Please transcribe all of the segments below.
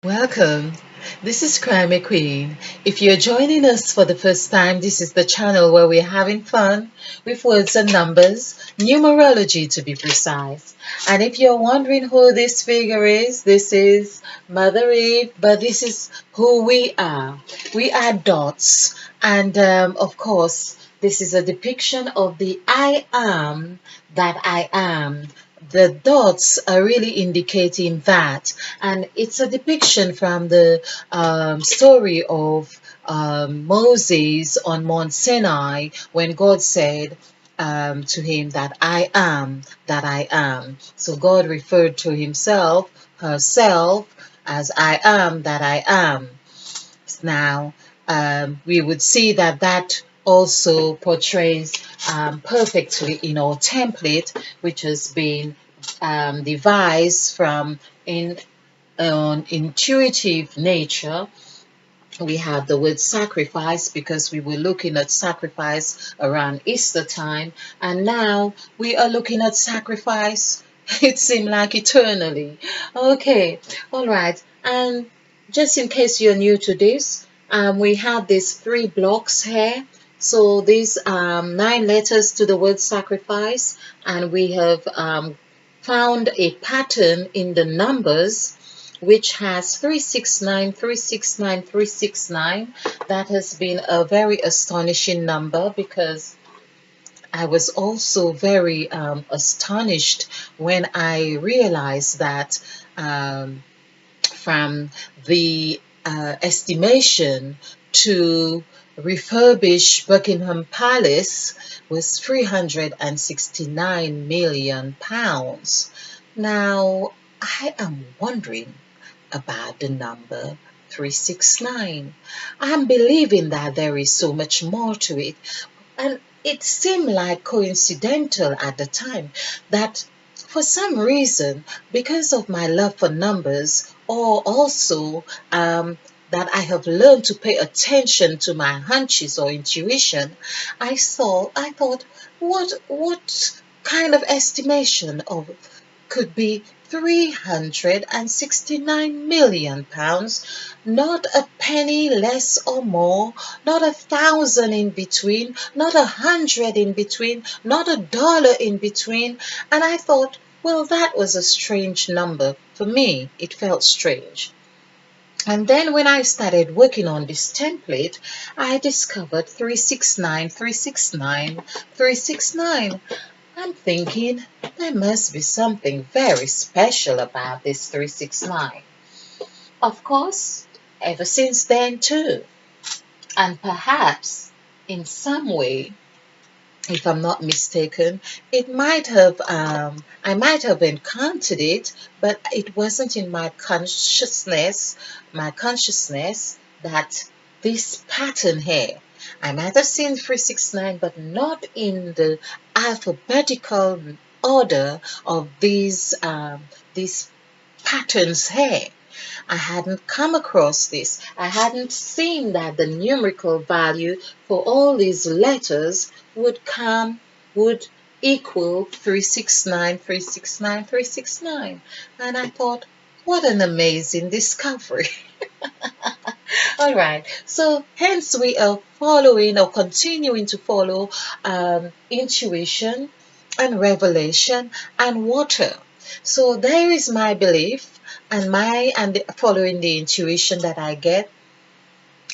Welcome. This is Crime Queen. If you're joining us for the first time, this is the channel where we're having fun with words and numbers, numerology to be precise. And if you're wondering who this figure is, this is Mother Eve, but this is who we are. We are dots. And of course, this is a depiction of the I am that I am. The dots are really indicating that, and it's a depiction from the story of Moses on Mount Sinai when God said to him that I am that I am. So God referred to himself, herself, as I am that I am. Now, we would see that that also portrays perfectly in our template, which has been devised from in on intuitive nature. We have the word sacrifice because we were looking at sacrifice around Easter time, and now we are looking at sacrifice. It seemed like eternally. Okay, all right. And just in case you're new to this, we have these three blocks here. So these 9 letters to the word sacrifice, and we have found a pattern in the numbers which has 369, 369, 369. That has been a very astonishing number because I was also very astonished when I realized that from the estimation to refurbish Buckingham Palace was 369 million pounds. Now, I am wondering about the number 369. I'm believing that there is so much more to it. And it seemed like coincidental at the time that for some reason, because of my love for numbers, or also that I have learned to pay attention to my hunches or intuition, I thought, what kind of estimation of could be 369 million pounds, not a penny less or more, not 1,000 in between, not 100 in between, not $1 in between. And I thought, well, that was a strange number. For me, it felt strange. And then when I started working on this template, I discovered 369, 369, 369. I'm thinking there must be something very special about this 369. Of course, ever since then too. And perhaps in some way, if I'm not mistaken, it might have I might have encountered it, but it wasn't in my consciousness that this pattern here. I might have seen 369, but not in the alphabetical order of these patterns here. I hadn't come across this. I hadn't seen that the numerical value for all these letters would equal 369, 369, 369. And I thought, what an amazing discovery. All right. So hence we are following or continuing to follow intuition and revelation and water. So there is my belief and following the intuition that I get.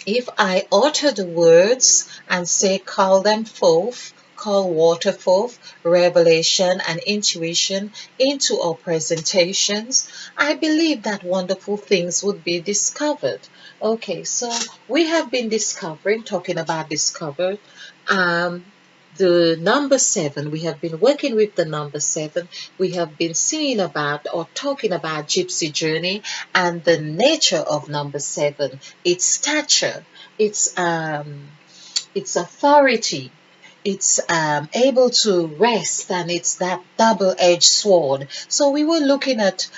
If I utter the words and say, call them forth, call water forth, revelation and intuition into our presentations, I believe that wonderful things would be discovered. Okay, so we have been talking about discovered, um, the number seven. We have been working with the number seven. We have been seeing about or talking about Gypsy Journey and the nature of number seven, its stature, its authority, it's able to rest, and it's that double-edged sword. So we were looking at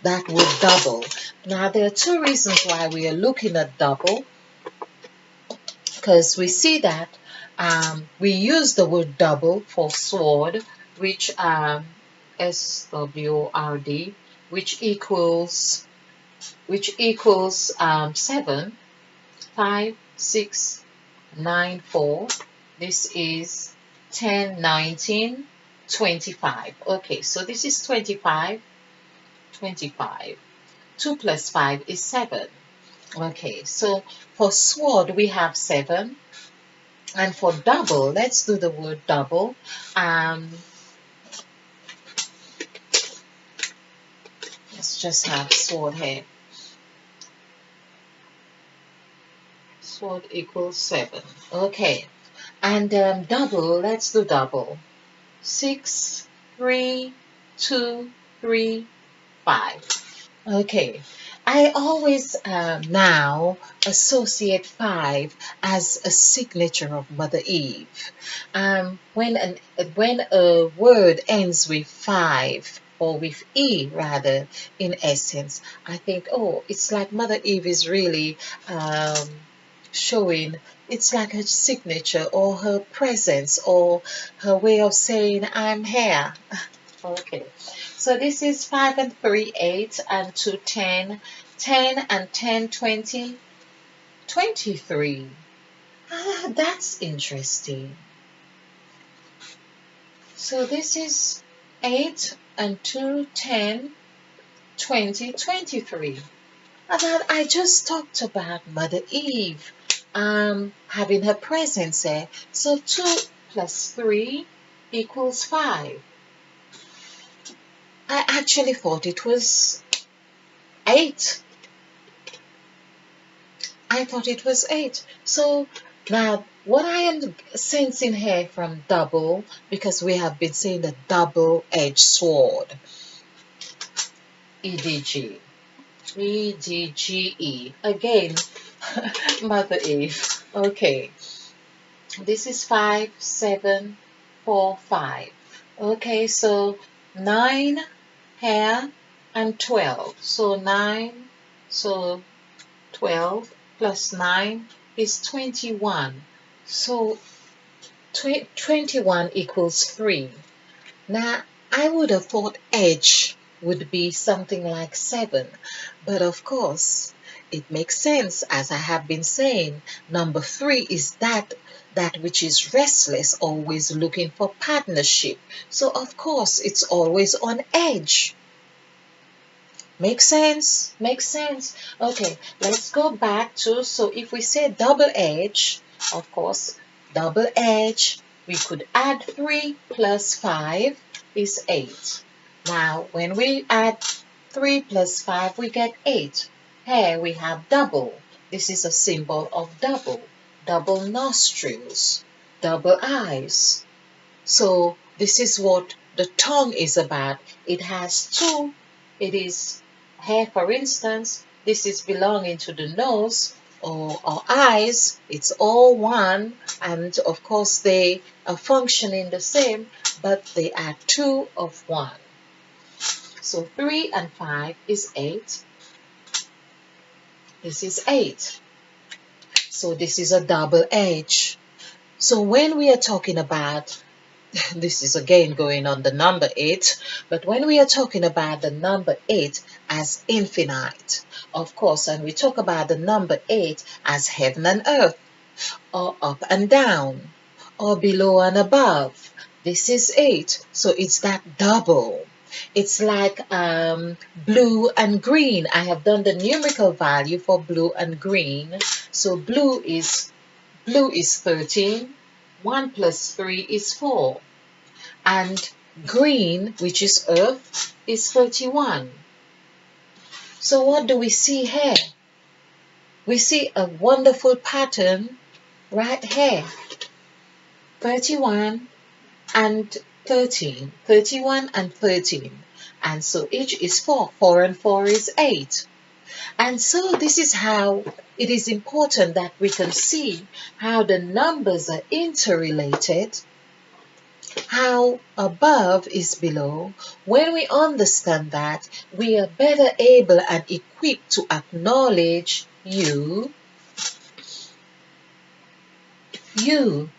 that word double. Now there are two reasons why we are looking at double, because we see that we use the word double for sword, which SWORD, which equals which equals 7, 5, 6, 9, 4. This is 10, 19, 25. Okay, so this is 25, 25. 2 plus 5 is 7. Okay, so for sword we have 7. And for double, let's do the word double. Let's just have sword here. Sword equals 7. Okay. And double, let's do double. 6, 3, 2, 3, 5. Okay. I always now associate 5 as a signature of Mother Eve. When a word ends with 5, or with E rather, in essence, I think, oh, it's like Mother Eve is really showing, it's like her signature or her presence or her way of saying, I'm here. Okay, so this is 5 and 3, 8, and 2, 10, 10 and 10, 20, 23. Ah, that's interesting. So this is 8 and 2, 10, 20, 23. And then I just talked about Mother Eve having her presence there. So 2 plus 3 equals 5. I actually thought it was 8. I thought it was 8. So now what I am sensing here from double, because we have been saying the double-edged sword, EDG. EDGE. Again, Mother Eve. Okay. This is 5, 7, 4, 5. Okay, so 9 here and 12. So 9, so 12 plus 9 is 21. So 21 equals 3. Now, I would have thought edge would be something like 7, but of course, it makes sense, as I have been saying. Number 3 is that which is restless, always looking for partnership. So of course, it's always on edge. Make sense? Makes sense. Okay, let's go back to, so if we say double edge, of course, double edge, we could add 3 plus 5 is 8. Now, when we add 3 plus 5, we get 8. Here we have double. This is a symbol of double. Double nostrils, double eyes. So this is what the tongue is about. It has two. It is here, for instance, this is belonging to the nose or eyes. It's all one, and of course they are functioning the same, but they are two of one. So 3 and 5 is 8. This is 8. So this is a double edge. So when we are talking about, this is again going on the number 8, but when we are talking about the number 8 as infinite, of course, and we talk about the number 8 as heaven and earth, or up and down, or below and above, this is 8. So it's that double. It's like blue and green. I have done the numerical value for blue and green. So blue is 13. 1 plus 3 is 4. And green, which is earth, is 31. So what do we see here? We see a wonderful pattern right here. 31 and 13. 31 and 13. And so each is 4. 4 and 4 is 8. And so this is how it is important that we can see how the numbers are interrelated, how above is below. When we understand that, we are better able and equipped to acknowledge you. You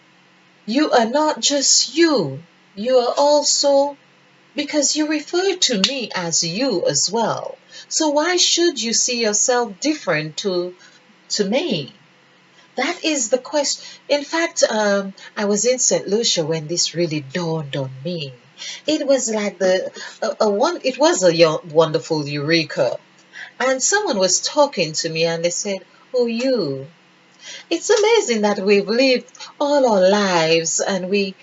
are not just you. You are also, because you refer to me as you as well. So why should you see yourself different to me? That is the question. In fact, I was in St. Lucia when this really dawned on me. It was like it was a wonderful eureka. And someone was talking to me and they said, "Oh, you." It's amazing that we've lived all our lives and we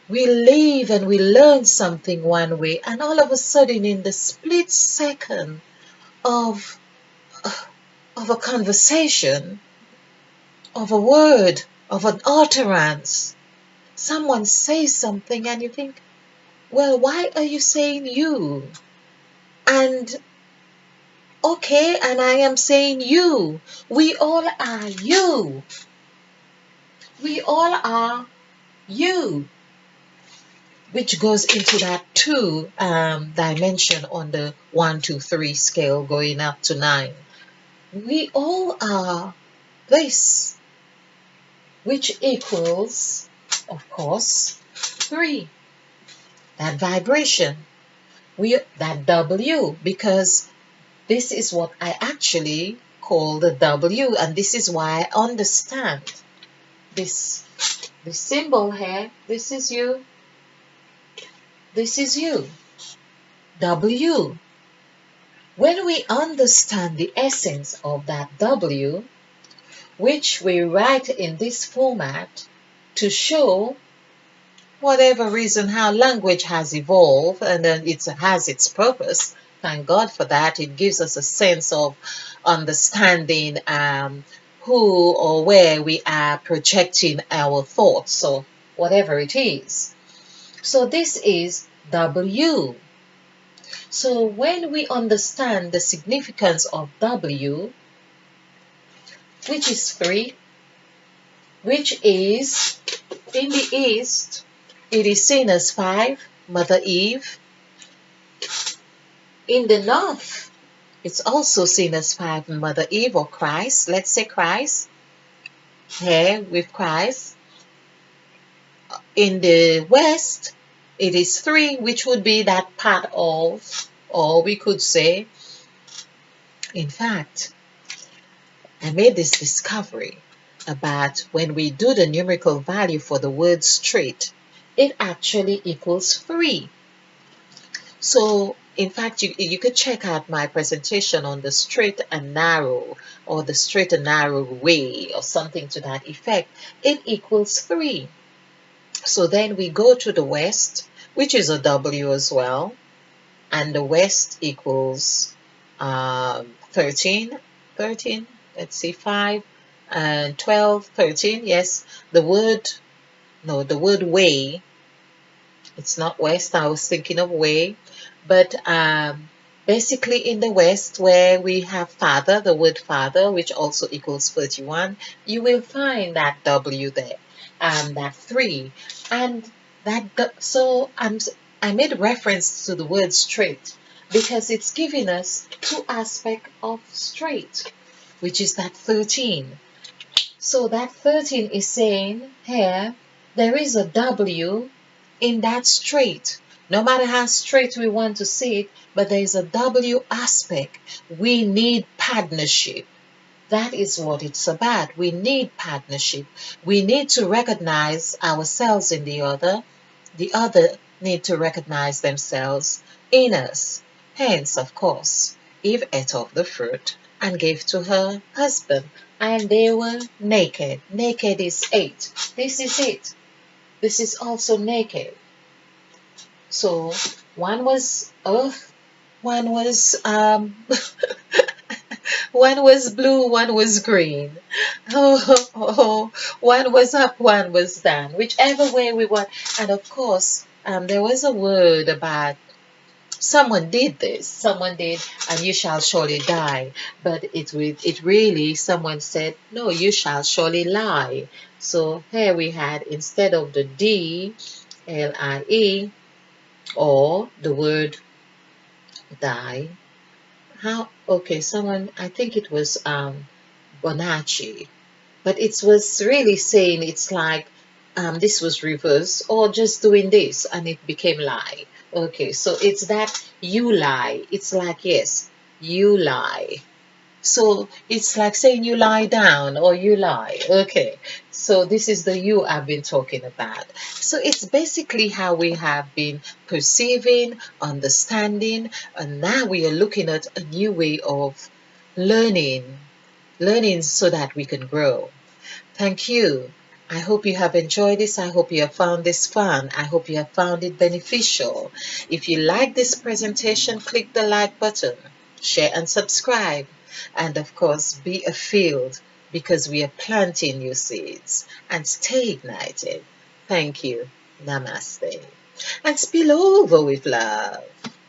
live and we learn something one way, and all of a sudden, in the split second of of a conversation, of a word, of an utterance, someone says something and you think, well, why are you saying you? And okay, and I am saying you. We all are you. We all are you, which goes into that two dimension on the 1, 2, 3 scale going up to 9. We all are this, which equals, of course, 3. That vibration, that W, because this is what I actually call the W, and this is why I understand this symbol here. This is you. This is you. W. When we understand the essence of that W, which we write in this format to show whatever reason how language has evolved, and then it has its purpose. Thank God for that. It gives us a sense of understanding who or where we are projecting our thoughts, so whatever it is. So this is W. So when we understand the significance of W, which is 3, which is in the East, it is seen as 5, Mother Eve. In the North, it's also seen as 5, Mother Eve or Christ. Let's say Christ. Here with Christ. In the West, it is 3, which would be that part of, or we could say, in fact, I made this discovery about when we do the numerical value for the word straight, it actually equals 3. So, in fact, you could check out my presentation on the straight and narrow, or the straight and narrow way, or something to that effect. It equals 3. So then we go to the West, which is a W as well, and the West equals 13, let's see, 5, and 12, 13, yes. The word way, it's not West, I was thinking of way, but basically in the West where we have father, the word father, which also equals 31, you will find that W there, that 3, and so I made reference to the word straight because it's giving us 2 aspects of straight, which is that 13. So that 13 is saying here, there is a W in that straight. No matter how straight we want to see it, but there is a W aspect. We need partnership. That is what it's about. We need partnership. We need to recognize ourselves in the other need to recognize themselves in us. Hence, of course, Eve ate of the fruit and gave to her husband, and they were naked. Naked is 8. This is it. This is also naked. So one was earth, one was one was blue, one was green. One was up, one was down. Whichever way we want. And of course, there was a word about someone did this. Someone did, and you shall surely die. But it really, someone said, no, you shall surely lie. So here we had, instead of the D, L-I-E, or the word die. Okay, someone, I think it was Bonacci, but it was really saying it's like this was reverse or just doing this, and it became lie. Okay, so it's that you lie. It's like, yes, you lie. So it's like saying you lie down or you lie. Okay, so this is the you I've been talking about. So it's basically how we have been perceiving, understanding, and now we are looking at a new way of learning, learning so that we can grow. Thank you. I hope you have enjoyed this. I hope you have found this fun. I hope you have found it beneficial. If you like this presentation, click the like button, share and subscribe. And of course, be a field because we are planting new seeds and stay ignited. Thank you. Namaste. And spill over with love.